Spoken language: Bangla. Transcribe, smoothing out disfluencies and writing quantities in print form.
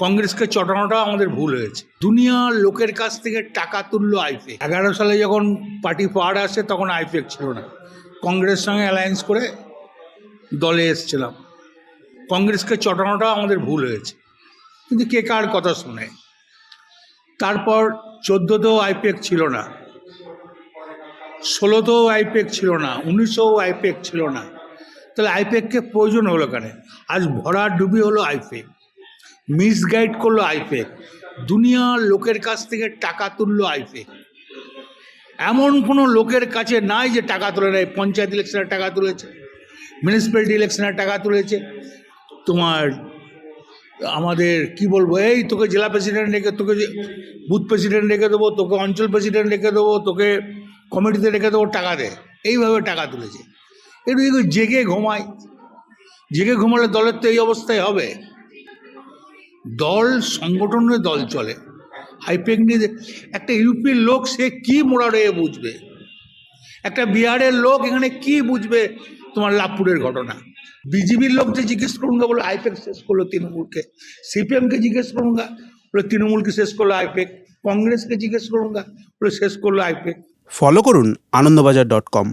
কংগ্রেসকে চটানোটাও আমাদের ভুল হয়েছে। দুনিয়ার লোকের কাছ থেকে টাকা তুললো আইপেক। 11 সালে যখন পার্টি পাওয়ার আসে তখন আইপেক ছিল না, কংগ্রেস সঙ্গে অ্যালায়েন্স করে দলে এসেছিলাম। কংগ্রেসকে চটানোটাও আমাদের ভুল হয়েছে, কিন্তু কে কার কথা শুনে। তারপর 14তেও আইপেক ছিল না, 16তেও আইপেক ছিল না, 1900ও আইপেক ছিল না। তাহলে আইপেককে প্রয়োজন হলো কেন? আজ ভরা ডুবি হলো আইপেক, মিসগাইড করলো আইপেক, দুনিয়ার লোকের কাছ থেকে টাকা তুললো আইপেক। এমন কোনো লোকের কাছে নাই যে টাকা তুলে নেয়। পঞ্চায়েত ইলেকশনের টাকা তুলেছে, মিউনিসিপ্যালিটি ইলেকশনের টাকা তুলেছে, তোমার আমাদের কি বলবো, এই তোকে জেলা প্রেসিডেন্ট রেখে, তোকে বুথ প্রেসিডেন্ট রেখে দেবো, তোকে অঞ্চল প্রেসিডেন্ট রেখে দেবো, তোকে কমিটিতে রেখে দেবো, টাকা দে, এইভাবে টাকা তুলেছে। একটু জেগে ঘুমায়, জেগে ঘুমালে দলের তো এই অবস্থায় হবে। দল সংগঠনের দল চলে, আইপেক নিয়ে। একটা ইউপির লোক সে কি মোড়ারে বুঝবে, একটা বিহারের লোক এখানে কি বুঝবে তোমার লাভপুরের ঘটনা। বিজেপির লোক যে জিজ্ঞেস করুঙ্গা বলে আইপেক শেষ করলো তৃণমূলকে, সিপিএমকে জিজ্ঞেস করুঙ্গা বলে তৃণমূলকে শেষ করলো আইপেক, কংগ্রেসকে জিজ্ঞেস করুঙ্গা বলে শেষ করলো আইপেক। ফলো করুন আনন্দবাজার.com।